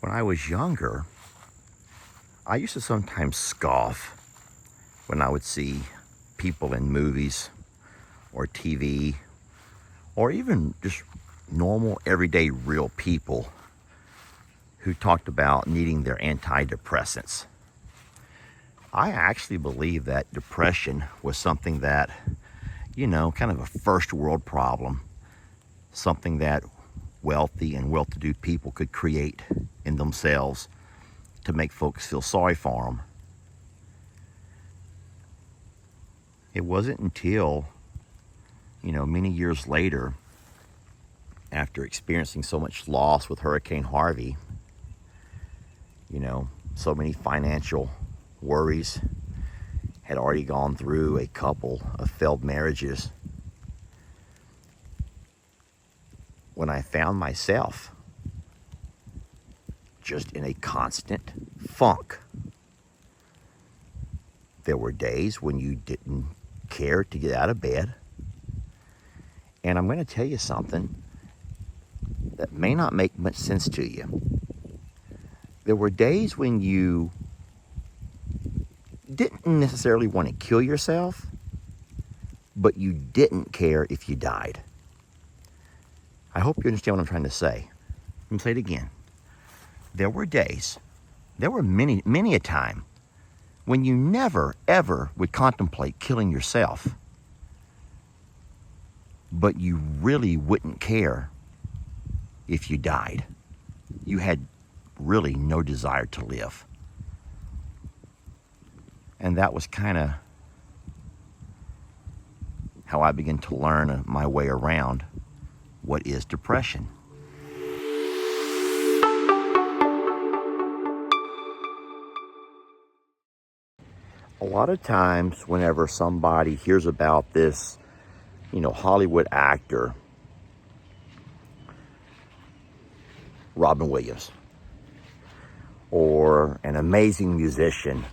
When I was younger, I used to sometimes scoff when I would see people in movies or TV or even just normal, everyday, real people who talked about needing their antidepressants. I actually believe that depression was something that, kind of a first world problem, something that wealthy and well-to-do people could create in themselves to make folks feel sorry for them. It wasn't until, many years later, after experiencing so much loss with Hurricane Harvey, so many financial worries, had already gone through a couple of failed marriages, when I found myself just in a constant funk. There were days when you didn't care to get out of bed. And I'm going to tell you something that may not make much sense to you. There were days when you didn't necessarily want to kill yourself, but you didn't care if you died. I hope you understand what I'm trying to say. Let me say it again. There were days, there were many a time when you never, ever would contemplate killing yourself, but you really wouldn't care if you died. You had really no desire to live. And that was kind of how I began to learn my way around what is depression. A lot of times whenever somebody hears about this, Hollywood actor, Robin Williams, or an amazing musician,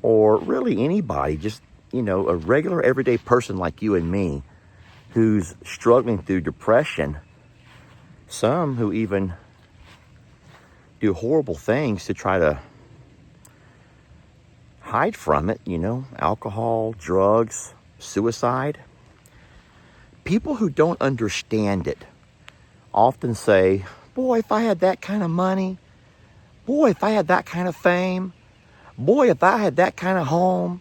or really anybody, just, a regular everyday person like you and me, who's struggling through depression, some who even do horrible things to try to hide from it, alcohol, drugs, suicide. People who don't understand it often say, boy, if I had that kind of money, boy, if I had that kind of fame, boy, if I had that kind of home,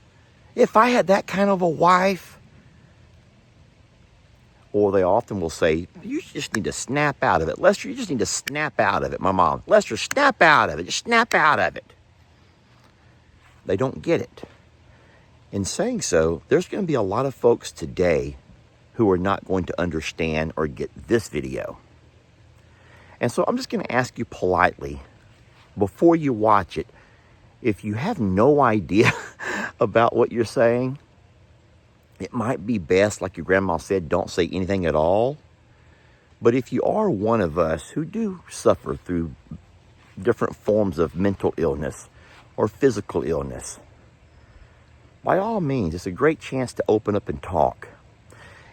if I had that kind of a wife. Or they often will say, you just need to snap out of it. Lester, you just need to snap out of it. My mom, Lester, snap out of it. Just snap out of it. They don't get it. In saying so, there's going to be a lot of folks today who are not going to understand or get this video. And so I'm just going to ask you politely, before you watch it, if you have no idea about what you're saying, it might be best, like your grandma said, don't say anything at all. But if you are one of us who do suffer through different forms of mental illness or physical illness, by all means, it's a great chance to open up and talk.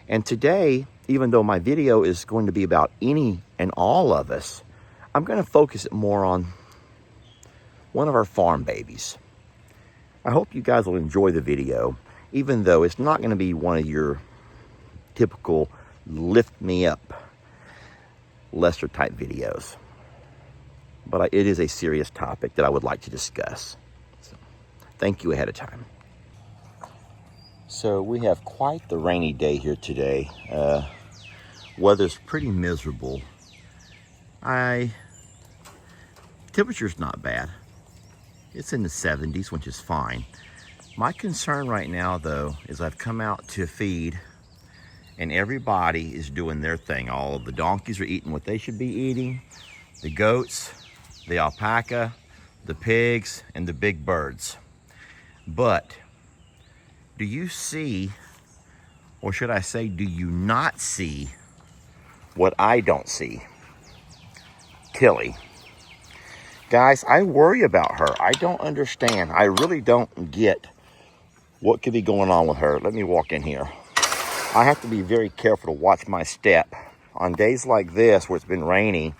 And today, even though my video is going to be about any and all of us, I'm going to focus it more on one of our farm babies. I hope you guys will enjoy the video, even though it's not going to be one of your typical lift me up Lester type videos. But it is a serious topic that I would like to discuss. So, thank you ahead of time. So we have quite the rainy day here today. Weather's pretty miserable. Temperature's not bad. It's in the 70s, which is fine. My concern right now, though, is I've come out to feed, and everybody is doing their thing. All of the donkeys are eating what they should be eating. The goats, the alpaca, the pigs, and the big birds. But do you see, or should I say, do you not see what I don't see? Tilly. Guys, I worry about her. I don't understand. I really don't get what could be going on with her. Let me walk in here. I have to be very careful to watch my step. On days like this where it's been rainy,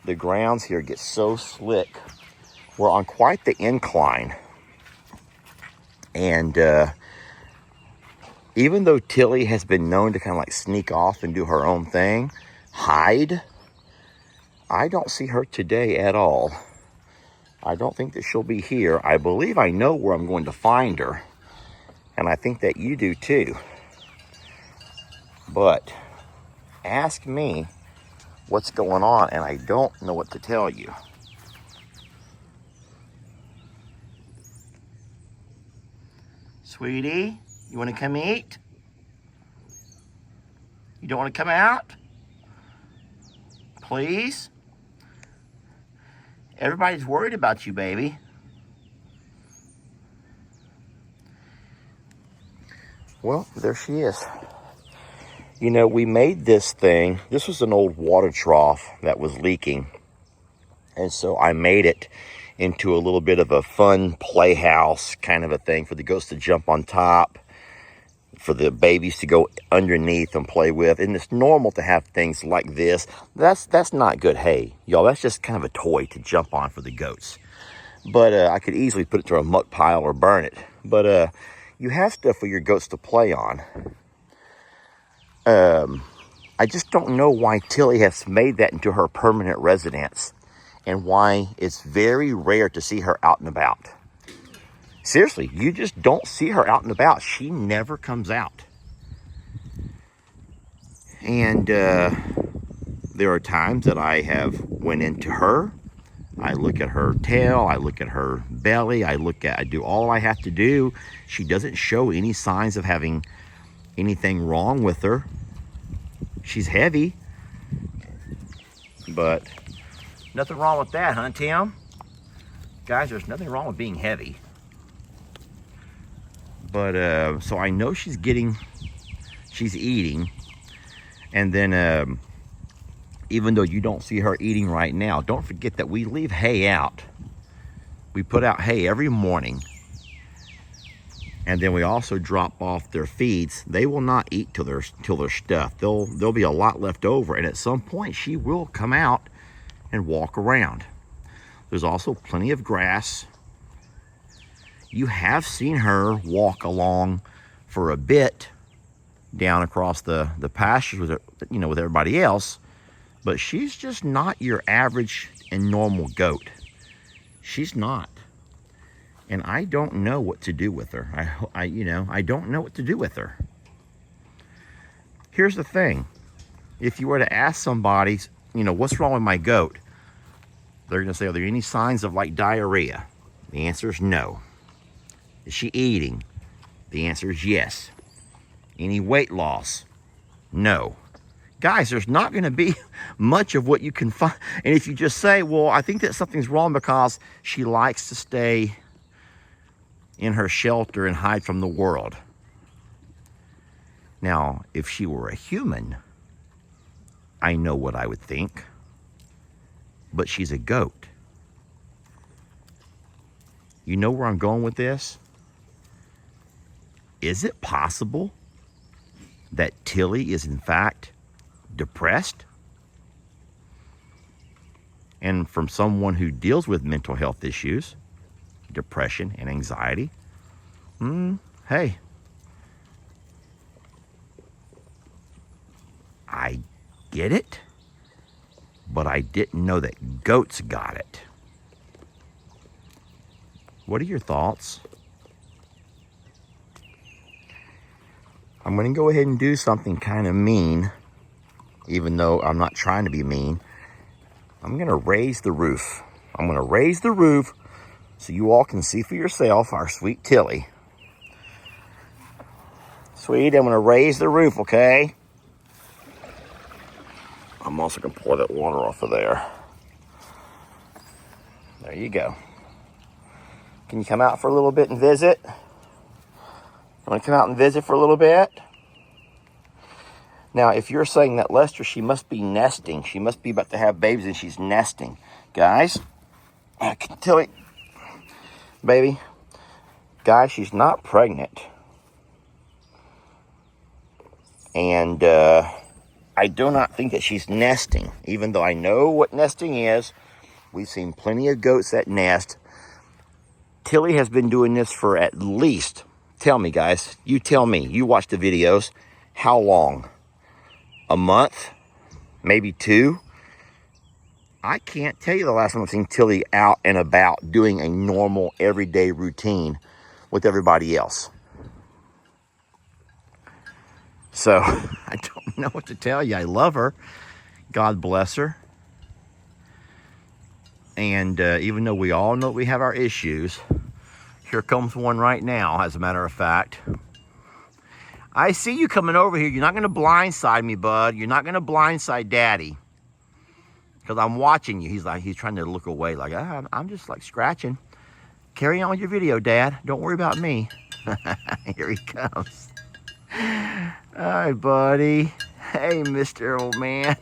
the grounds here get so slick. We're on quite the incline. And even though Tilly has been known to kind of like sneak off and do her own thing, hide, I don't see her today at all. I don't think that she'll be here. I believe I know where I'm going to find her. And I think that you do too. But ask me what's going on, and I don't know what to tell you. Sweetie, you want to come eat? You don't want to come out? Please? Everybody's worried about you, baby. Well, there she is. You know, we made this thing. This was an old water trough that was leaking. And so I made it into a little bit of a fun playhouse kind of a thing for the goats to jump on top, for the babies to go underneath and play with. And it's normal to have things like this. That's not good hay, y'all. That's just kind of a toy to jump on for the goats. But I could easily put it to a muck pile or burn it. But you have stuff for your goats to play on. I just don't know why Tilly has made that into her permanent residence, and why it's very rare to see her out and about. Seriously, you just don't see her out and about. She never comes out. And there are times that I have went into her. I look at her tail. I look at her belly. I do all I have to do. She doesn't show any signs of having anything wrong with her. She's heavy, but nothing wrong with that, huh, Tim? Guys, there's nothing wrong with being heavy. But so I know she's eating. And then even though you don't see her eating right now, don't forget that we leave hay out. We put out hay every morning. And then we also drop off their feeds. They will not eat till they're stuffed. There'll be a lot left over. And at some point, she will come out and walk around. There's also plenty of grass. You have seen her walk along for a bit down across the pastures with with everybody else, but she's just not your average and normal goat. She's not. And I don't know what to do with her. I don't know what to do with her. Here's the thing. If you were to ask somebody, what's wrong with my goat? They're going to say, are there any signs of like diarrhea? The answer is no. Is she eating? The answer is yes. Any weight loss? No. Guys, there's not going to be much of what you can find. And if you just say, well, I think that something's wrong because she likes to stay in her shelter and hide from the world. Now, if she were a human, I know what I would think. But she's a goat. You know where I'm going with this? Is it possible that Tilly is in fact depressed? And from someone who deals with mental health issues, depression and anxiety, hey, I get it, but I didn't know that goats got it. What are your thoughts? I'm going to go ahead and do something kind of mean, even though I'm not trying to be mean. I'm going to raise the roof. I'm going to raise the roof so you all can see for yourself our sweet Tilly. Sweet, I'm going to raise the roof, okay? I'm also going to pour that water off of there. There you go. Can you come out for a little bit and visit? You want to come out and visit for a little bit? Now, if you're saying that Lester, she must be nesting. She must be about to have babies and she's nesting. Guys, I can tell you, baby, guys, she's not pregnant. And I do not think that she's nesting, even though I know what nesting is. We've seen plenty of goats that nest. Tilly has been doing this for at least, tell me guys, you tell me, you watch the videos, how long? A month? Maybe 2? I can't tell you the last time I've seen Tilly out and about doing a normal everyday routine with everybody else. So I don't know what to tell you. I love her. God bless her. And even though we all know we have our issues, here comes one right now, as a matter of fact. I see you coming over here. You're not going to blindside me, bud. You're not going to blindside Daddy. Because I'm watching you. He's trying to look away like, I'm just like scratching. Carry on with your video, Dad. Don't worry about me. Here he comes. Hi, buddy. Hey, Mr. Old Man.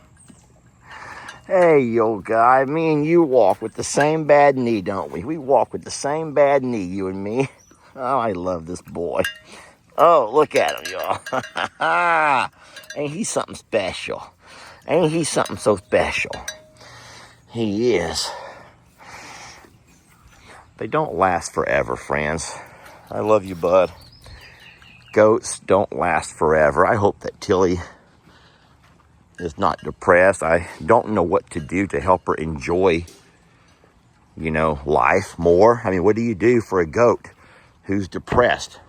Hey, old guy. Me and you walk with the same bad knee, don't we? We walk with the same bad knee, you and me. Oh, I love this boy. Oh, look at him, y'all. Ain't he something special? Ain't he something so special? He is. They don't last forever, friends. I love you, bud. Goats don't last forever. I hope that Tilly is not depressed. I don't know what to do to help her enjoy, life more. I mean, what do you do for a goat who's depressed?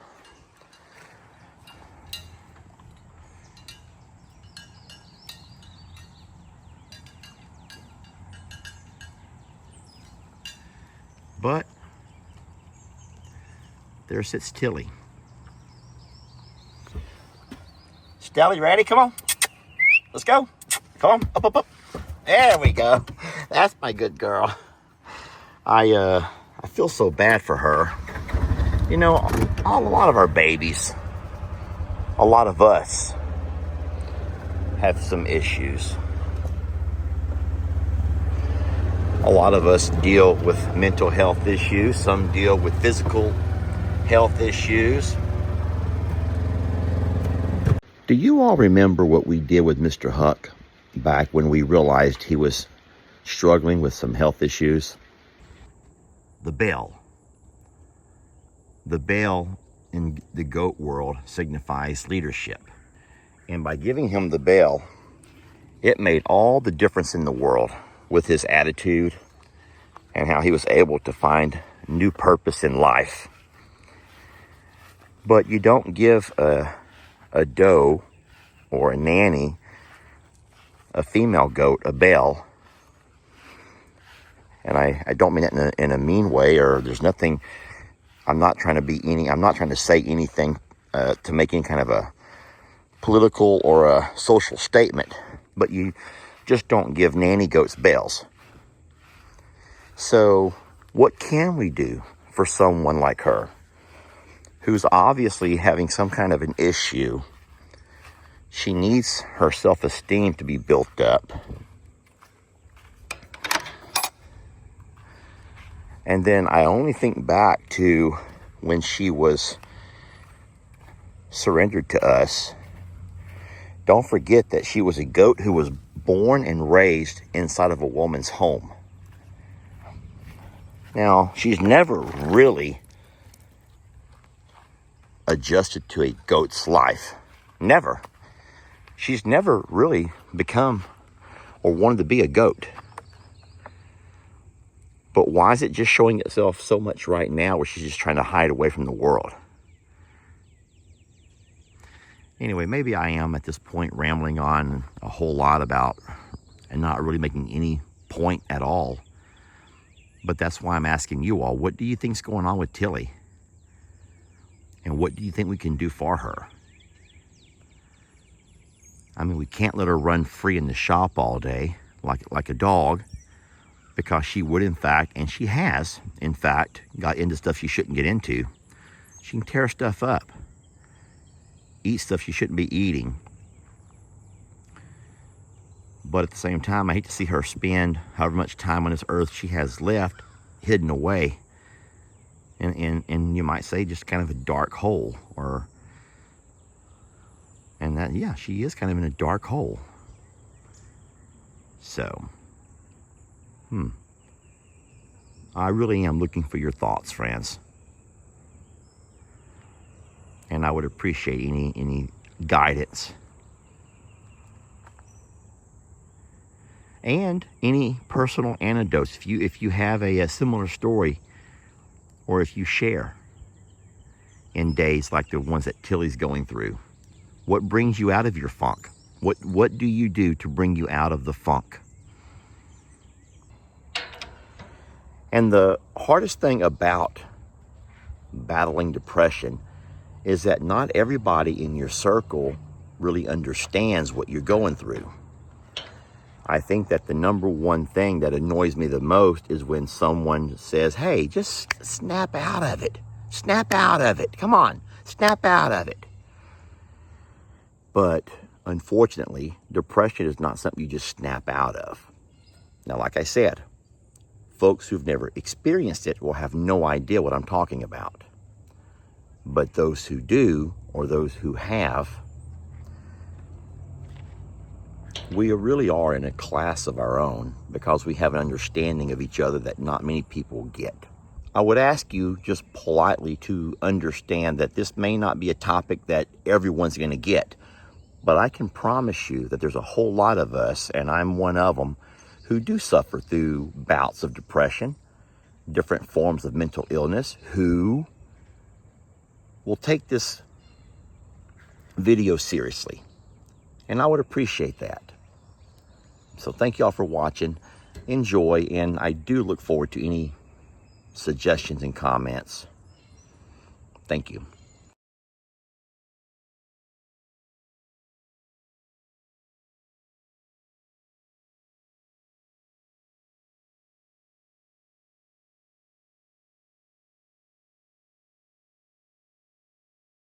But there sits Tilly. Stella, you ready? Come on. Let's go. Come on. Up, up, up. There we go. That's my good girl. I feel so bad for her. A lot of our babies, a lot of us have some issues. A lot of us deal with mental health issues. Some deal with physical health issues. Do you all remember what we did with Mr. Huck back when we realized he was struggling with some health issues? The bell. The bell in the goat world signifies leadership. And by giving him the bell, it made all the difference in the world with his attitude and how he was able to find new purpose in life. But you don't give a doe or a nanny, a female goat, a bell. And I don't mean it in a mean way, or there's nothing, I'm not trying to say anything to make any kind of a political or a social statement, but you just don't give nanny goats bells. So what can we do for someone like her, who's obviously having some kind of an issue? She needs her self-esteem to be built up. And then I only think back to when she was surrendered to us. Don't forget that she was a goat who was born and raised inside of a woman's home. Now, she's never really adjusted to a goat's life. Never. She's never really become or wanted to be a goat. But why is it just showing itself so much right now where she's just trying to hide away from the world? Anyway, maybe I am at this point rambling on a whole lot about and not really making any point at all. But that's why I'm asking you all, what do you think's going on with Tilly? And what do you think we can do for her? I mean, we can't let her run free in the shop all day like a dog, because she would, in fact, and she has, in fact, got into stuff she shouldn't get into. She can tear stuff up, eat stuff she shouldn't be eating. But at the same time, I hate to see her spend however much time on this earth she has left hidden away in you might say, just kind of a dark hole. And that, yeah, she is kind of in a dark hole. So, I really am looking for your thoughts, friends. And I would appreciate any guidance. And any personal anecdotes. If you have a similar story, or if you share in days like the ones that Tilly's going through, what brings you out of your funk? What do you do to bring you out of the funk? And the hardest thing about battling depression is that not everybody in your circle really understands what you're going through. I think that the number one thing that annoys me the most is when someone says, hey, just snap out of it. Snap out of it. Come on, snap out of it. But unfortunately, depression is not something you just snap out of. Now, like I said, folks who've never experienced it will have no idea what I'm talking about. But those who do, or those who have, we really are in a class of our own because we have an understanding of each other that not many people get. I would ask you just politely to understand that this may not be a topic that everyone's going to get, but I can promise you that there's a whole lot of us, and I'm one of them, who do suffer through bouts of depression, different forms of mental illness, who will take this video seriously. And I would appreciate that. So thank you all for watching. Enjoy, and I do look forward to any suggestions and comments. Thank you.